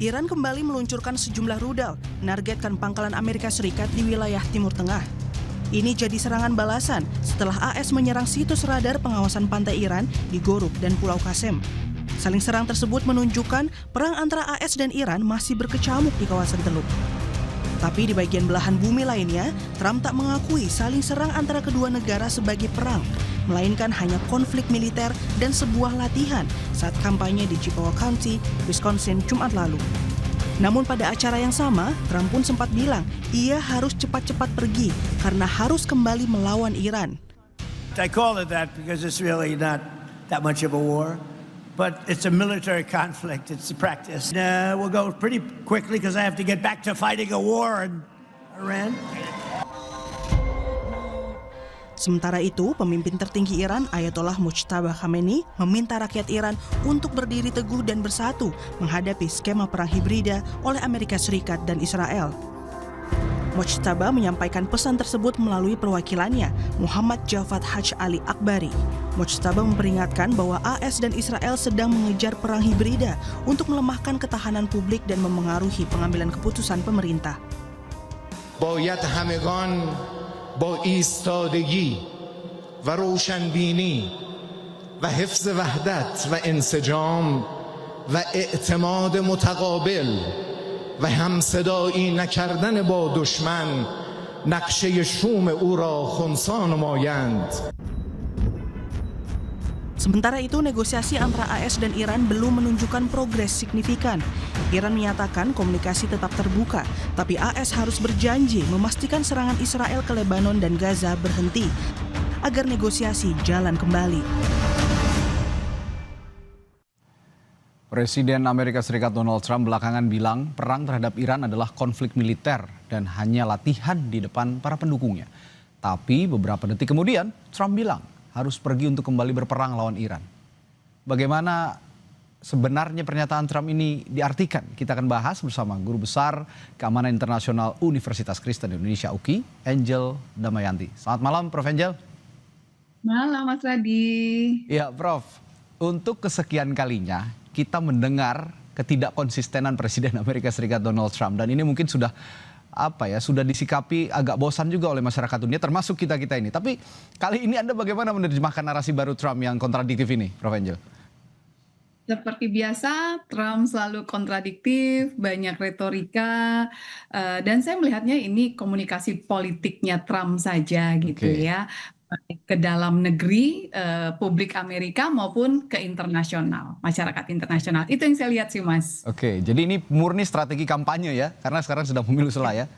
Iran kembali meluncurkan sejumlah rudal, menargetkan pangkalan Amerika Serikat di wilayah Timur Tengah. Ini jadi serangan balasan setelah AS menyerang situs radar pengawasan pantai Iran di Goruk dan Pulau Qasem. Saling serang tersebut menunjukkan perang antara AS dan Iran masih berkecamuk di kawasan Teluk. Tapi di bagian belahan bumi lainnya, Trump tak mengakui saling serang antara kedua negara sebagai perang, melainkan hanya konflik militer dan sebuah latihan saat kampanye di Chippewa County, Wisconsin, Jumat lalu. Namun pada acara yang sama, Trump pun sempat bilang ia harus cepat-cepat pergi karena harus kembali melawan Iran. I call it that because it's really not that much of a war. But it's a military conflict. It's a practice. We'll go pretty quickly because I have to get back to fighting a war in Iran. Sementara itu, pemimpin tertinggi Iran, Ayatollah Mujtaba Khamenei, meminta rakyat Iran untuk berdiri teguh dan bersatu menghadapi skema perang hibrida oleh Amerika Serikat dan Israel. Mujtaba menyampaikan pesan tersebut melalui perwakilannya, Muhammad Javad Haj Ali Akbari. Mujtaba memperingatkan bahwa AS dan Israel sedang mengejar perang hibrida untuk melemahkan ketahanan publik dan memengaruhi pengambilan keputusan pemerintah. باید همگان با ایستادگی و روشنبینی و حفظ وحدت و انسجام و اعتماد متقابل و همصدایی نکردن با دشمن نقشه شوم او را خنثی نمایند. Sementara itu, negosiasi antara AS dan Iran belum menunjukkan progres signifikan. Iran menyatakan komunikasi tetap terbuka, tapi AS harus berjanji memastikan serangan Israel ke Lebanon dan Gaza berhenti agar negosiasi jalan kembali. Presiden Amerika Serikat Donald Trump belakangan bilang perang terhadap Iran adalah konflik militer dan hanya latihan di depan para pendukungnya. Tapi beberapa detik kemudian, Trump bilang harus pergi untuk kembali berperang lawan Iran. Bagaimana sebenarnya pernyataan Trump ini diartikan? Kita akan bahas bersama Guru Besar Keamanan Internasional Universitas Kristen Indonesia UKI, Angel Damayanti. Selamat malam, Prof. Angel. Malam, Mas Radi. Ya, Prof. Untuk kesekian kalinya kita mendengar ketidakkonsistenan Presiden Amerika Serikat Donald Trump, dan ini mungkin sudah sudah disikapi agak bosan juga oleh masyarakat dunia, termasuk kita-kita ini. Tapi kali ini Anda bagaimana menerjemahkan narasi baru Trump yang kontradiktif ini, Prof. Angel? Seperti biasa, Trump selalu kontradiktif, banyak retorika, dan saya melihatnya ini komunikasi politiknya Trump saja gitu ya, ke dalam negeri, publik Amerika maupun ke internasional, masyarakat internasional. Itu yang saya lihat sih, Mas. Oke, jadi ini murni strategi kampanye ya, karena sekarang sedang pemilu sela ya?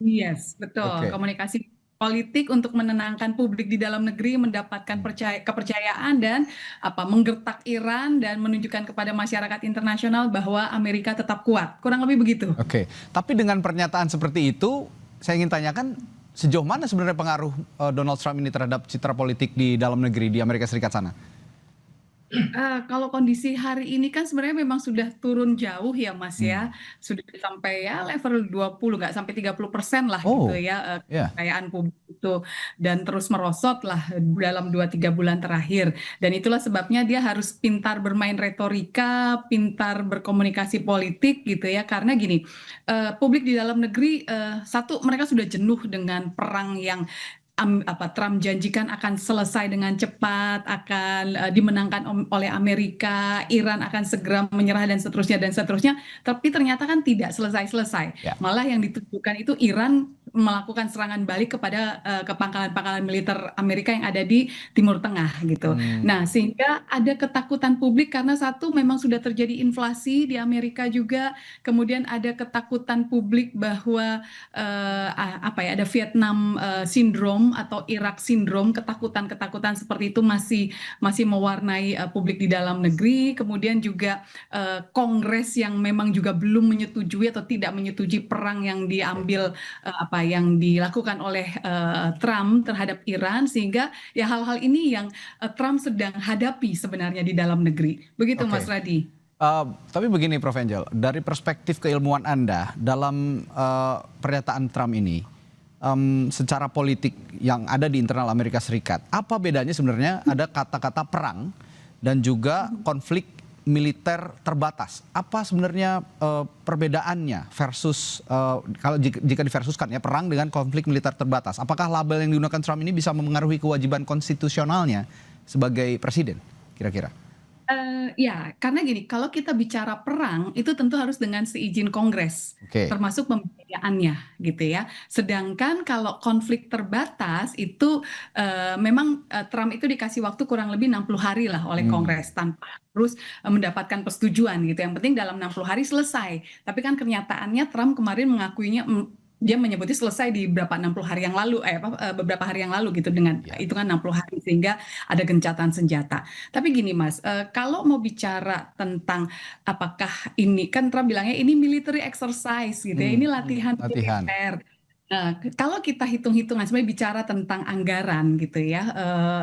Yes, betul. Komunikasi politik untuk menenangkan publik di dalam negeri, mendapatkan kepercayaan dan menggertak Iran dan menunjukkan kepada masyarakat internasional bahwa Amerika tetap kuat. Kurang lebih begitu. Oke, tapi dengan pernyataan seperti itu, saya ingin tanyakan sejauh mana sebenarnya pengaruh Donald Trump ini terhadap citra politik di dalam negeri di Amerika Serikat sana? Kalau kondisi hari ini kan sebenarnya memang sudah turun jauh ya, Mas ya. Sudah sampai ya level 20, nggak sampai 30% lah gitu ya, kepercayaan publik itu. Dan terus merosot lah dalam 2-3 bulan terakhir. Dan itulah sebabnya dia harus pintar bermain retorika, pintar berkomunikasi politik gitu ya. Karena gini, publik di dalam negeri, satu, mereka sudah jenuh dengan perang yang Trump janjikan akan selesai dengan cepat, akan dimenangkan oleh Amerika, Iran akan segera menyerah dan seterusnya. Tapi ternyata kan tidak selesai-selesai. Malah yang ditujukan itu Iran melakukan serangan balik kepada ke pangkalan-pangkalan militer Amerika yang ada di Timur Tengah gitu. Nah, sehingga ada ketakutan publik karena satu, memang sudah terjadi inflasi di Amerika juga, kemudian ada ketakutan publik bahwa ada Vietnam syndrome atau Irak syndrome, ketakutan seperti itu masih mewarnai publik di dalam negeri. Kemudian juga Kongres yang memang juga belum menyetujui atau tidak menyetujui perang yang diambil yang dilakukan oleh Trump terhadap Iran, sehingga ya hal-hal ini yang Trump sedang hadapi sebenarnya di dalam negeri. Begitu Mas Radi. Tapi begini Prof. Angel, dari perspektif keilmuan Anda dalam pernyataan Trump ini, secara politik yang ada di internal Amerika Serikat, apa bedanya sebenarnya ada kata-kata perang dan juga konflik militer terbatas. Apa sebenarnya perbedaannya versus kalau jika diversuskan ya perang dengan konflik militer terbatas? Apakah label yang digunakan Trump ini bisa memengaruhi kewajiban konstitusionalnya sebagai presiden kira-kira? Ya, karena gini, kalau kita bicara perang itu tentu harus dengan seizin Kongres, termasuk pembiayaannya, gitu ya. Sedangkan kalau konflik terbatas itu memang Trump itu dikasih waktu kurang lebih 60 hari lah oleh Kongres tanpa harus mendapatkan persetujuan gitu. Yang penting dalam 60 hari selesai. Tapi kan kenyataannya Trump kemarin mengakuinya dia menyebutnya selesai di beberapa 60 hari yang lalu, beberapa hari yang lalu gitu dengan hitungan 60 hari sehingga ada gencatan senjata. Tapi gini Mas, kalau mau bicara tentang apakah ini kan Trump bilangnya ini military exercise gitu ya, ini latihan militer. Nah, kalau kita hitung-hitungan sebenarnya bicara tentang anggaran gitu ya,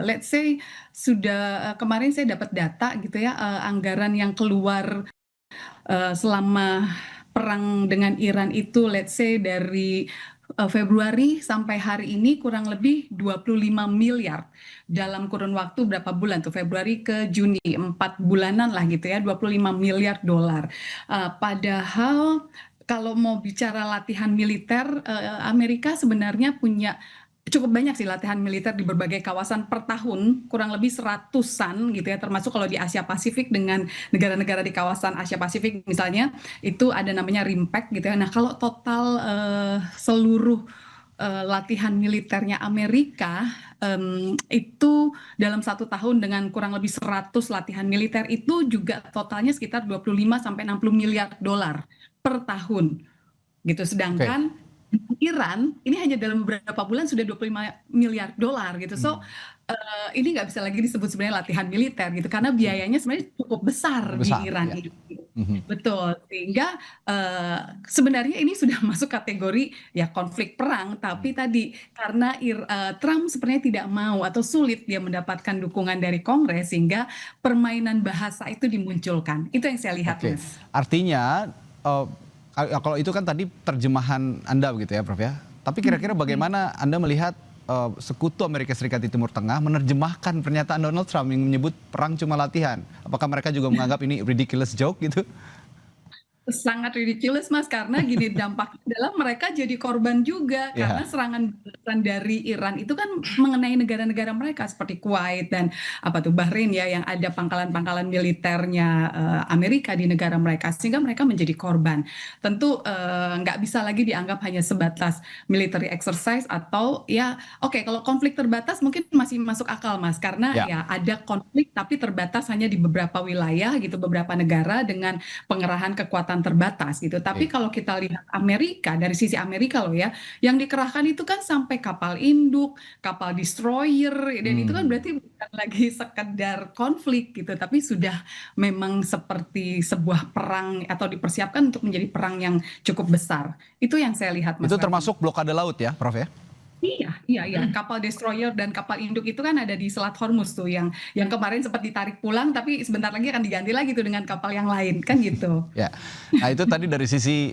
let's say sudah kemarin saya dapat data gitu ya, anggaran yang keluar selama perang dengan Iran itu let's say dari Februari sampai hari ini kurang lebih 25 miliar dalam kurun waktu berapa bulan tuh, Februari ke Juni, 4 bulanan lah gitu ya, 25 miliar dolar. Padahal kalau mau bicara latihan militer, Amerika sebenarnya punya cukup banyak sih latihan militer di berbagai kawasan per tahun, kurang lebih 100-an gitu ya, termasuk kalau di Asia Pasifik dengan negara-negara di kawasan Asia Pasifik misalnya, itu ada namanya RIMPAC gitu ya. Nah kalau total seluruh latihan militernya Amerika itu dalam 1 tahun dengan kurang lebih 100 latihan militer itu juga totalnya sekitar 25-60 miliar dolar per tahun gitu. Sedangkan Iran ini hanya dalam beberapa bulan sudah 25 miliar dolar gitu. So ini nggak bisa lagi disebut sebenarnya latihan militer gitu karena biayanya sebenarnya cukup besar di Iran ini. Betul, sehingga sebenarnya ini sudah masuk kategori ya konflik perang, tapi tadi karena Trump sebenarnya tidak mau atau sulit dia mendapatkan dukungan dari Kongres sehingga permainan bahasa itu dimunculkan. Itu yang saya lihat, Mas. Artinya kalau itu kan tadi terjemahan Anda begitu ya Prof ya. Tapi kira-kira bagaimana Anda melihat sekutu Amerika Serikat di Timur Tengah menerjemahkan pernyataan Donald Trump yang menyebut perang cuma latihan? Apakah mereka juga menganggap ini ridiculous joke gitu? Sangat ridiculous Mas, karena gini dampaknya adalah mereka jadi korban juga karena serangan balasan dari Iran itu kan mengenai negara-negara mereka seperti Kuwait dan Bahrain ya yang ada pangkalan-pangkalan militernya Amerika di negara mereka sehingga mereka menjadi korban. Tentu nggak bisa lagi dianggap hanya sebatas military exercise atau ya oke, kalau konflik terbatas mungkin masih masuk akal Mas karena ya ada konflik tapi terbatas hanya di beberapa wilayah gitu, beberapa negara dengan pengerahan kekuatan terbatas gitu. Tapi kalau kita lihat Amerika, dari sisi Amerika loh ya, yang dikerahkan itu kan sampai kapal induk, kapal destroyer, dan itu kan berarti bukan lagi sekedar konflik gitu, tapi sudah memang seperti sebuah perang atau dipersiapkan untuk menjadi perang yang cukup besar. Itu yang saya lihat Mas. Itu termasuk blokade laut ya Prof ya? Iya. Kapal destroyer dan kapal induk itu kan ada di Selat Hormuz tuh yang kemarin sempat ditarik pulang tapi sebentar lagi akan diganti lagi tuh dengan kapal yang lain kan gitu. Ya. Nah itu tadi dari sisi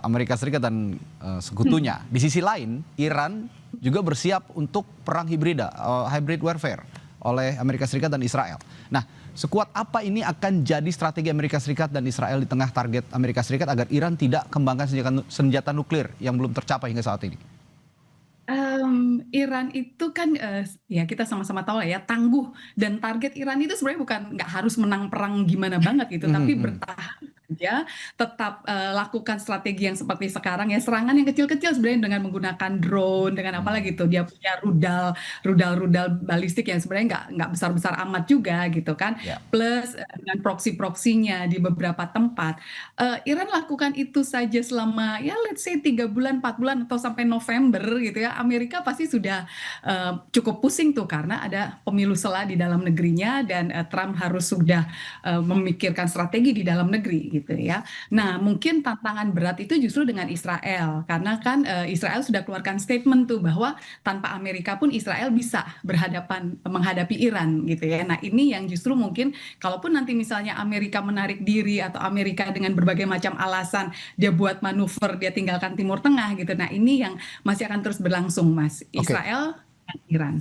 Amerika Serikat dan sekutunya. Di sisi lain Iran juga bersiap untuk perang hibrida, hybrid warfare oleh Amerika Serikat dan Israel. Nah sekuat apa ini akan jadi strategi Amerika Serikat dan Israel di tengah target Amerika Serikat agar Iran tidak kembangkan senjata nuklir yang belum tercapai hingga saat ini? Iran itu kan ya kita sama-sama tahu lah ya tangguh dan target Iran itu sebenarnya bukan nggak harus menang perang gimana banget gitu tapi bertahan aja tetap lakukan strategi yang seperti sekarang ya serangan yang kecil-kecil sebenarnya dengan menggunakan drone dengan apa lagi gitu dia punya rudal balistik yang sebenarnya nggak besar-besar amat juga gitu kan plus dengan proksi-proksinya di beberapa tempat Iran lakukan itu saja selama ya let's say 3 bulan 4 bulan atau sampai November gitu ya Amerika pasti sudah cukup pusing tuh karena ada pemilu sela di dalam negerinya dan Trump harus sudah memikirkan strategi di dalam negeri gitu ya. Nah mungkin tantangan berat itu justru dengan Israel karena kan Israel sudah keluarkan statement tuh bahwa tanpa Amerika pun Israel bisa menghadapi Iran gitu ya. Nah ini yang justru mungkin kalaupun nanti misalnya Amerika menarik diri atau Amerika dengan berbagai macam alasan dia buat manuver dia tinggalkan Timur Tengah gitu. Nah ini yang masih akan terus berlangsung Mas, Israel dan Iran.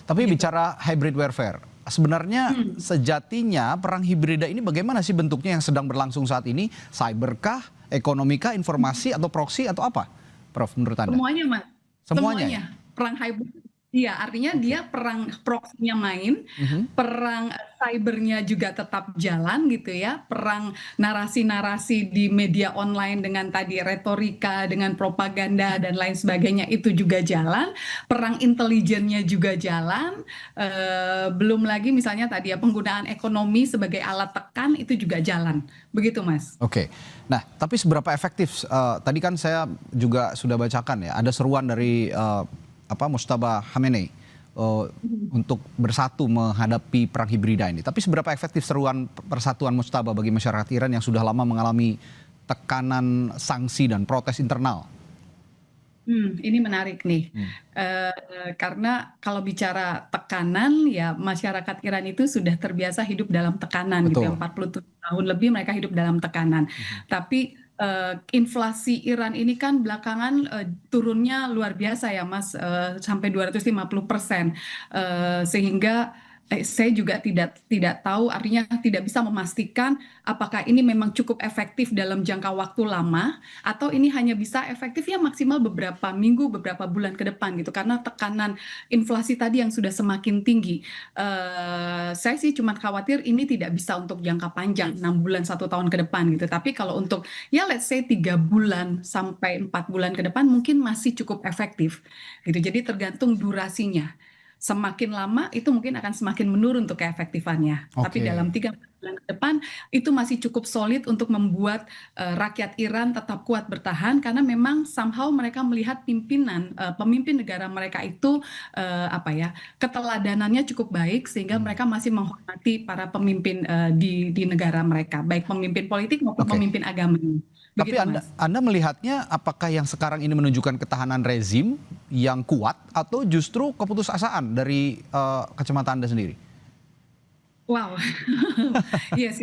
Tapi bicara hybrid warfare, sebenarnya sejatinya perang hibrida ini bagaimana sih bentuknya yang sedang berlangsung saat ini? Cyberkah, ekonomikah, informasi atau proksi atau apa, Prof, menurut Anda? Semuanya, Mas. Semuanya. Ya? Perang hybrid. Iya, artinya dia perang proksinya main, perang cybernya juga tetap jalan gitu ya, perang narasi-narasi di media online dengan tadi retorika, dengan propaganda dan lain sebagainya itu juga jalan, perang intelijennya juga jalan, belum lagi misalnya tadi ya penggunaan ekonomi sebagai alat tekan itu juga jalan, begitu Mas. Oke, nah tapi seberapa efektif? Tadi kan saya juga sudah bacakan ya, ada seruan dari Mojtaba Khamenei untuk bersatu menghadapi perang hibrida ini. Tapi seberapa efektif seruan persatuan Mojtaba bagi masyarakat Iran yang sudah lama mengalami tekanan sanksi dan protes internal? Ini menarik nih, karena kalau bicara tekanan ya masyarakat Iran itu sudah terbiasa hidup dalam tekanan gitu ya, 47 tahun lebih mereka hidup dalam tekanan. Tapi inflasi Iran ini kan belakangan turunnya luar biasa ya Mas, sampai 250%, sehingga saya juga tidak tahu, artinya tidak bisa memastikan apakah ini memang cukup efektif dalam jangka waktu lama atau ini hanya bisa efektif ya maksimal beberapa minggu, beberapa bulan ke depan gitu, karena tekanan inflasi tadi yang sudah semakin tinggi. Saya sih cuma khawatir ini tidak bisa untuk jangka panjang, 6 bulan, 1 tahun ke depan gitu. Tapi kalau untuk ya let's say 3 bulan sampai 4 bulan ke depan mungkin masih cukup efektif gitu. Jadi tergantung durasinya. Semakin lama itu mungkin akan semakin menurun untuk keefektifannya. Tapi dalam 3 bulan ke depan itu masih cukup solid untuk membuat rakyat Iran tetap kuat bertahan, karena memang somehow mereka melihat pemimpin negara mereka itu keteladanannya cukup baik, sehingga mereka masih menghormati para pemimpin di negara mereka, baik pemimpin politik maupun pemimpin agama. Tapi Anda melihatnya apakah yang sekarang ini menunjukkan ketahanan rezim yang kuat atau justru keputusasaan dari kacamata Anda sendiri? Wow, yes.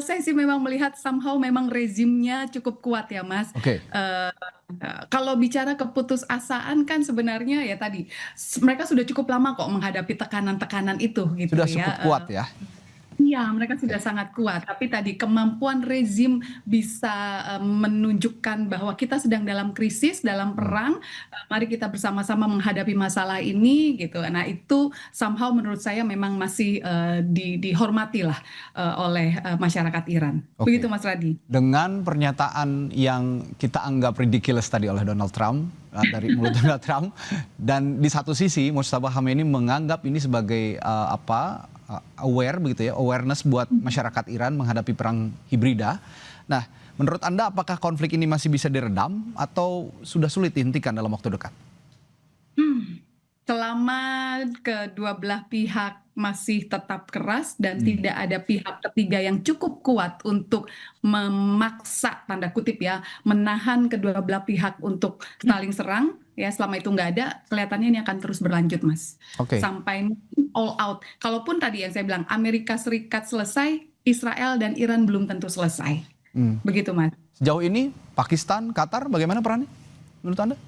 Saya sih memang melihat somehow memang rezimnya cukup kuat ya Mas. Kalau bicara keputusasaan kan sebenarnya ya tadi mereka sudah cukup lama kok menghadapi tekanan-tekanan itu gitu ya. Sudah cukup kuat ya. Iya, mereka sudah sangat kuat. Tapi tadi kemampuan rezim bisa menunjukkan bahwa kita sedang dalam krisis, dalam perang. Mari kita bersama-sama menghadapi masalah ini, gitu. Nah, itu somehow menurut saya memang masih dihormati lah oleh masyarakat Iran. Begitu, Mas Radi. Dengan pernyataan yang kita anggap ridiculous tadi oleh Donald Trump, dari mulut Donald Trump, dan di satu sisi Mojtaba Khamenei menganggap ini sebagai awareness buat masyarakat Iran menghadapi perang hibrida. Nah, menurut Anda apakah konflik ini masih bisa diredam atau sudah sulit dihentikan dalam waktu dekat? Selama kedua belah pihak masih tetap keras dan tidak ada pihak ketiga yang cukup kuat untuk memaksa, tanda kutip ya, menahan kedua belah pihak untuk saling serang, ya selama itu nggak ada, kelihatannya ini akan terus berlanjut, Mas. Sampai all out. Kalaupun tadi yang saya bilang Amerika Serikat selesai, Israel dan Iran belum tentu selesai. Begitu, Mas. Sejauh ini Pakistan, Qatar bagaimana perannya menurut Anda?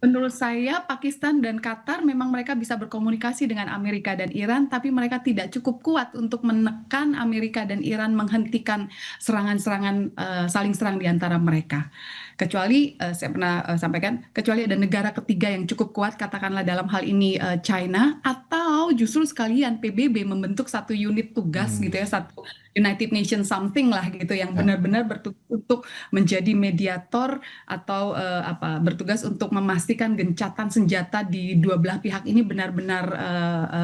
Menurut saya Pakistan dan Qatar memang mereka bisa berkomunikasi dengan Amerika dan Iran, tapi mereka tidak cukup kuat untuk menekan Amerika dan Iran menghentikan serangan-serangan saling serang di antara mereka. Kecuali saya pernah sampaikan, kecuali ada negara ketiga yang cukup kuat, katakanlah dalam hal ini China, atau justru sekalian PBB membentuk satu unit tugas gitu ya, satu United Nations something lah gitu, yang benar-benar bertugas untuk menjadi mediator atau bertugas untuk memastikan gencatan senjata di dua belah pihak ini benar-benar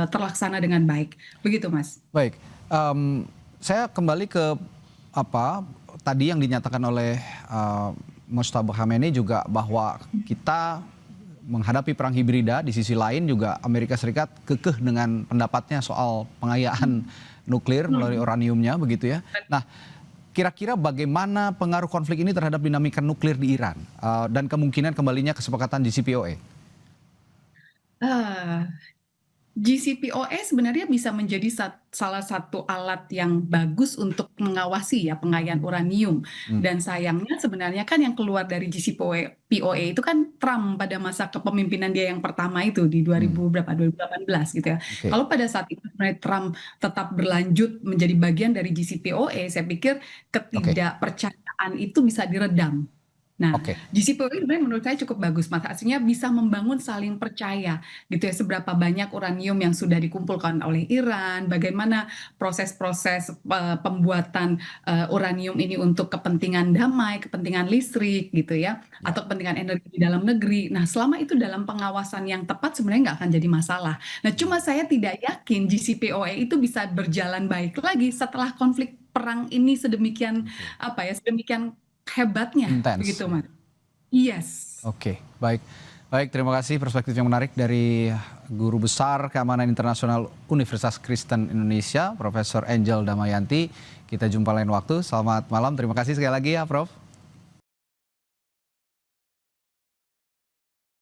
terlaksana dengan baik. Begitu, Mas. Baik, saya kembali ke tadi yang dinyatakan oleh Mojtaba Khamenei juga, bahwa kita menghadapi perang hibrida. Di sisi lain juga Amerika Serikat kekeh dengan pendapatnya soal pengayaan nuklir melalui uraniumnya, begitu ya. Nah, kira-kira bagaimana pengaruh konflik ini terhadap dinamika nuklir di Iran dan kemungkinan kembalinya kesepakatan JCPOA? JCPOA sebenarnya bisa menjadi salah satu alat yang bagus untuk mengawasi ya pengayaan uranium. Dan sayangnya sebenarnya kan yang keluar dari JCPOA itu kan Trump pada masa kepemimpinan dia yang pertama itu di 2018 gitu ya. Kalau pada saat itu sebenarnya Trump tetap berlanjut menjadi bagian dari JCPOA, saya pikir ketidakpercayaan itu bisa diredam. Nah, JCPOA sebenarnya menurut saya cukup bagus, Mas. Artinya bisa membangun saling percaya, gitu ya, seberapa banyak uranium yang sudah dikumpulkan oleh Iran, bagaimana proses-proses pembuatan uranium ini untuk kepentingan damai, kepentingan listrik, gitu ya, atau kepentingan energi di dalam negeri. Nah, selama itu dalam pengawasan yang tepat sebenarnya nggak akan jadi masalah. Nah, cuma saya tidak yakin JCPOA itu bisa berjalan baik lagi setelah konflik perang ini sedemikian sedemikian hebatnya, begitu Mas. Yes. Oke, baik. Baik, terima kasih perspektif yang menarik dari Guru Besar Keamanan Internasional Universitas Kristen Indonesia, Profesor Angel Damayanti. Kita jumpa lain waktu. Selamat malam, terima kasih sekali lagi ya Prof.